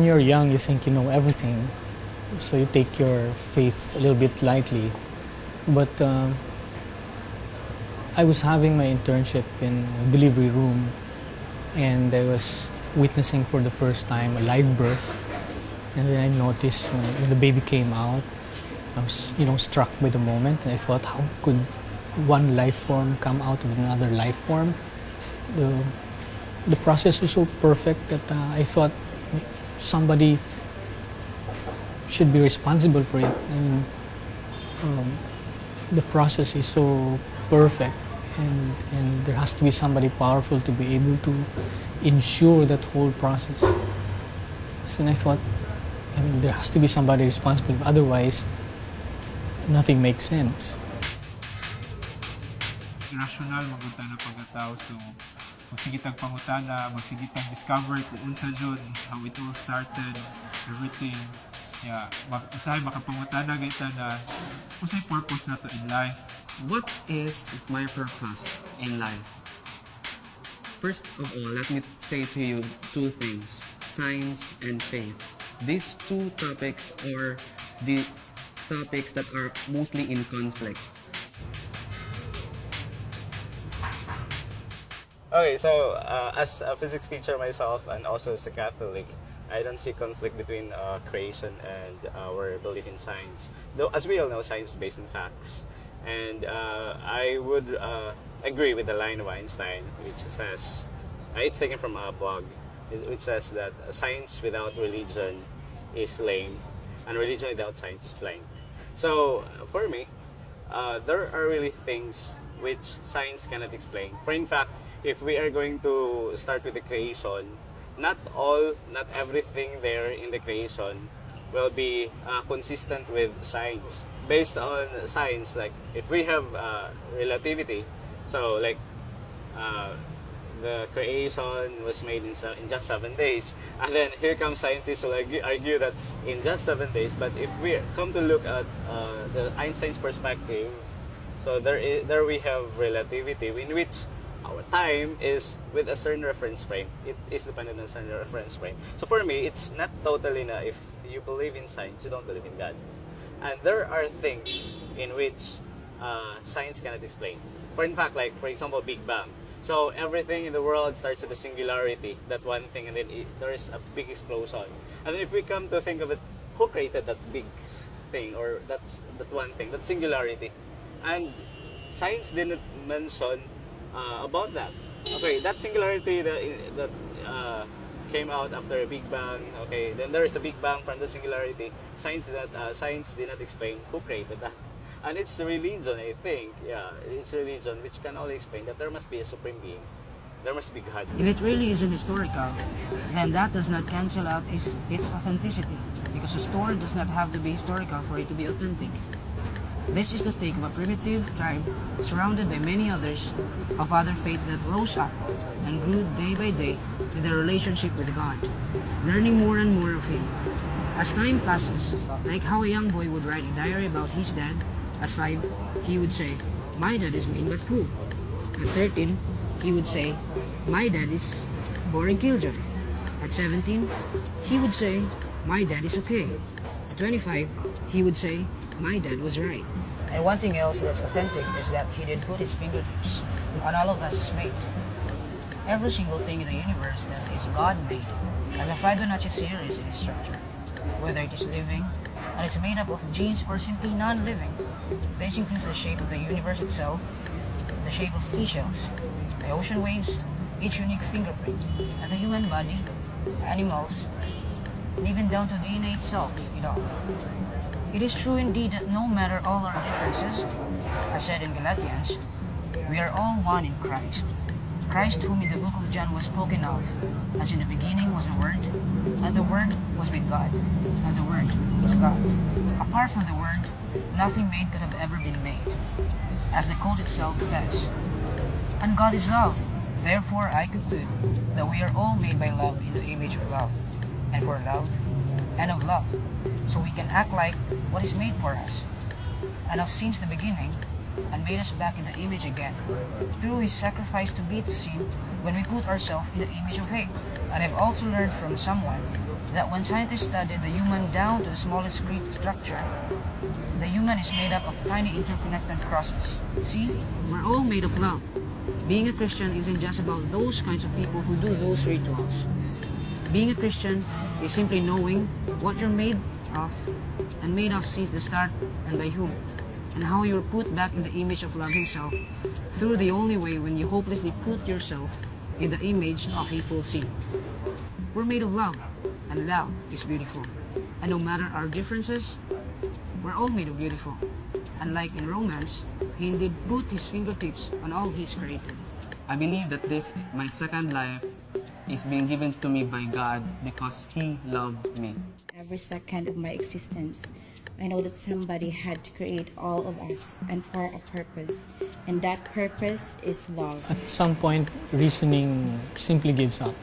you're young, you think you know everything, so you take your faith a little bit lightly. But I was having my internship in a delivery room, and I was witnessing for the first time a live birth. And then I noticed when the baby came out, I was, struck by the moment, and I thought, how could one life form come out of another life form? The process was so perfect that I thought somebody should be responsible for it. I mean, the process is so perfect, and there has to be somebody powerful to be able to ensure that whole process. So I thought, there has to be somebody responsible. Otherwise, nothing makes sense. Rational magutang na pagkatao, so magsigitang pangutana, magsigitang discover kung unsa jud, how it all started, everything. Yeah, usahay makapangutana gayta na unsay purpose nato in life. What is my purpose in life? First of all, let me say to you two things: science and faith. These two topics are the topics that are mostly in conflict. Okay, so as a physics teacher myself and also as a Catholic, I don't see conflict between creation and our belief in science. Though, as we all know, science is based on facts. And I would agree with the line of Einstein, which says, it's taken from a blog, which says that science without religion is lame, and religion without science is blind. So, for me, there are really things which science cannot explain. For in fact, if we are going to start with the creation, not everything there in the creation will be consistent with science. Based on science, like if we have relativity, so like the creation was made in just 7 days, and then here comes scientists who argue that in just 7 days. But if we come to look at the Einstein's perspective, so there we have relativity in which our time is with a certain reference frame. It is dependent on a certain reference frame. So for me, it's not totally na if you believe in science, you don't believe in God. And there are things in which science cannot explain. In fact, like for example, Big Bang. So everything in the world starts with a singularity, that one thing, and then there is a big explosion. And then if we come to think of it, who created that big thing, or that one thing, that singularity? And science didn't mention about that. Okay, that singularity that came out after a Big Bang. Okay, then there is a Big Bang from the singularity. Science did not explain who created that. And it's religion, I think. Yeah, it's religion which can only explain that there must be a supreme being. There must be God. If it really isn't historical, then that does not cancel out its authenticity, because a story does not have to be historical for it to be authentic. This is the take of a primitive tribe surrounded by many others of other faith that rose up and grew day by day in their relationship with God, learning more and more of Him. As time passes, like how a young boy would write a diary about his dad, at 5, he would say, "My dad is mean but cool." At 13, he would say, "My dad is boring killjoy." At 17, he would say, "My dad is okay." At 25, he would say, "My dad was right." And one thing else that's authentic is that he did put his fingertips on all of us as made. Every single thing in the universe that is God-made has a Fibonacci series in its structure, whether it is living and is made up of genes or simply non-living. This includes the shape of the universe itself, the shape of seashells, the ocean waves, each unique fingerprint, and the human body, animals, and even down to DNA itself, It is true indeed that no matter all our differences, as said in Galatians, we are all one in Christ. Christ, whom in the book of John was spoken of, as in the beginning was the Word, and the Word was with God, and the Word was God. Apart from the Word, nothing made could have ever been made. As the quote itself says, "And God is love. Therefore I conclude that we are all made by love in the image of love, and for love, and of love, so we can act like what is made for us, and have since the beginning, and made us back in the image again, through His sacrifice to beat sin when we put ourselves in the image of Him. And I've also learned from someone that when scientists study the human down to the smallest structure, the human is made up of tiny interconnected crosses. See, we're all made of love. Being a Christian isn't just about those kinds of people who do those rituals. Being a Christian is simply knowing what you're made of, and made of since the start, and by whom, and how you're put back in the image of love himself through the only way when you hopelessly put yourself in the image of hateful sin. We're made of love, and love is beautiful. And no matter our differences, we're all made of beautiful. And like in romance, he indeed put his fingertips on all he's created. I believe that this, my second life, is being given to me by God because He loved me. Every second of my existence, I know that somebody had to create all of us and for a purpose, and that purpose is love. At some point, reasoning simply gives up.